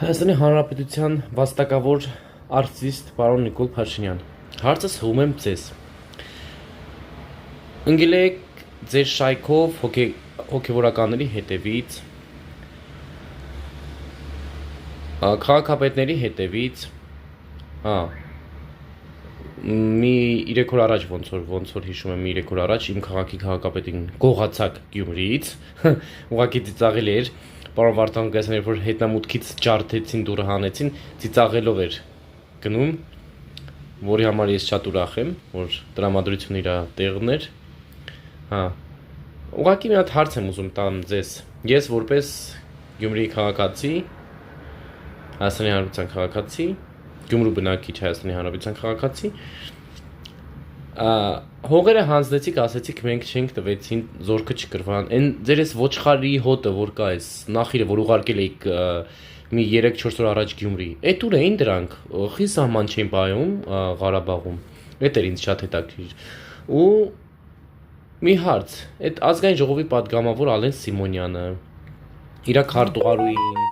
Հայաստանի Հանրապետության վաստակավոր արտիստ պարոն Նիկոլ Փաշինյան, հարցս հում եմ ձեզ։ Ընկել եք ձեր շայքով հոգևորականների հետևից, քաղաքապետների հետևից, մի 3 օր առաջ ոնց որ հիշում եմ, 3 օր առաջ իմ քաղաքի քաղաքապետին գողացակ Գյումրիից, ուղղակի ծիծաղել էր, պարոն Վարդան Ղուկասյան, երբ որ հետնամուտքից ջարդեցին, դուռը հանեցին, ծիծաղելով էր գնում, որի համար ես շատ ուրախ եմ, որ տրամադրությունը իր տեղն էր։ Ուղղակի մի հատ հարց եմ ուզում տամ ձեզ։ Ես որպես Գյումրիի քաղաքացի, Հայաստանի Հանրապետության քաղաքացի, Գյումրու բնակիչ Հայաստանի Հանրապետության քաղաքացի, հողերը հանձնեցիք, ասեցիք մենք չենք տվեցին, զորքը չկրվան, այն ձեր էս ոչխարի հոտը, որ կա էս նախիրը, որ ուղարկել էիք մի 3-4 օր առաջ Գյումրի, էդ ուր էին դրանք, խի սահման չէին պահում Ղարաբաղում, էդ էր ինձ շատ հետաքրքիր, ու մի հարց, այդ ազգային ժողովի պատգամավոր Ալեն Սիմոնյանը, իրա քարտուղարուին,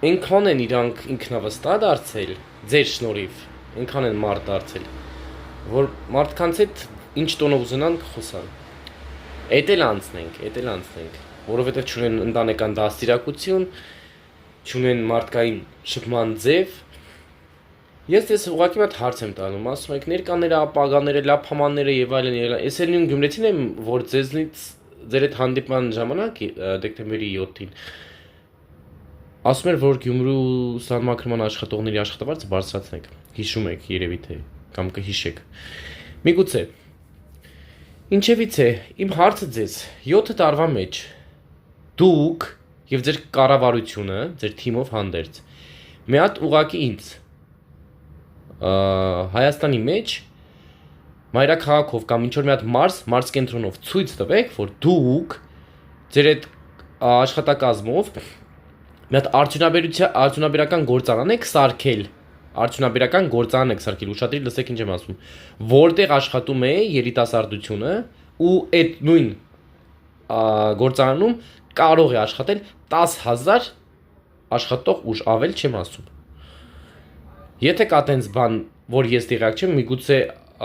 այնքան են իրանք ինքնավստահ դարձել, ձեր շնորհիվ, այնքան են մարդ դարձել, որ մարդկանց հետ ինչ տոնով ուզենան կխոսան։ Էդ էլ անցնենք, որովհետև չունեն ընտանեկան դաստիարակություն, չունեն մարդկային շփման ձև։ Ես ուղղակի մի հատ հարց եմ տանում, ասում եք ներկաները, ապագաները, լափամանները եւ այլն, ես էլ նույն գյումրեցին եմ, որ ձեզնից ձեր այդ հանդիպման ժամանակ դեկտեմբերի 7-ին ասում էր, որ Գյումրու սահմանման աշխատողների աշխատավարձը բարձրացնեք, հիշում եք երևի թե կամ կհիշեք։ Միգուցե ինչևից է, իմ հարցը ձեզ 7 տարվա մեջ դուք եւ ձեր կառավարությունը, ձեր թիմով հանդերձ մի հատ ուղակի ինձ Հայաստանի մեջ մայրաքաղաքով կամ ինչ որ մի հատ մարզ կենտրոնով ցույց տվեք, որ դուք ձեր այդ աշխատակազմով մի հատ արդյունաբերական գործարան եք սարքել, ուշադրի լսեք ինչ եմ ասում, որտեղ աշխատում է երիտասարդությունը ու այդ նույն գործարանում կարող է աշխատել 10,000 աշխատող ուժ, ավել չեմ ասում։ Եթե կա տենց բան, որ ես տեղյակ չեմ, միգուցե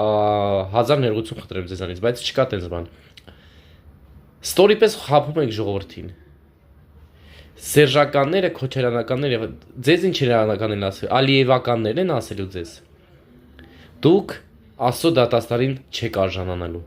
1000 ներողություն խնդրեմ ձեզանից, բայց չկա տենց բան։ Ստորի պես խաբում եք ժողովրդին։ Սերժականները, քոչարանականները, ձեզ ինչ իրանական են ասել, ալիևականներ են ասելու ձեզ։ Դուք Աստծո դատաստանին չեք արժանանալու։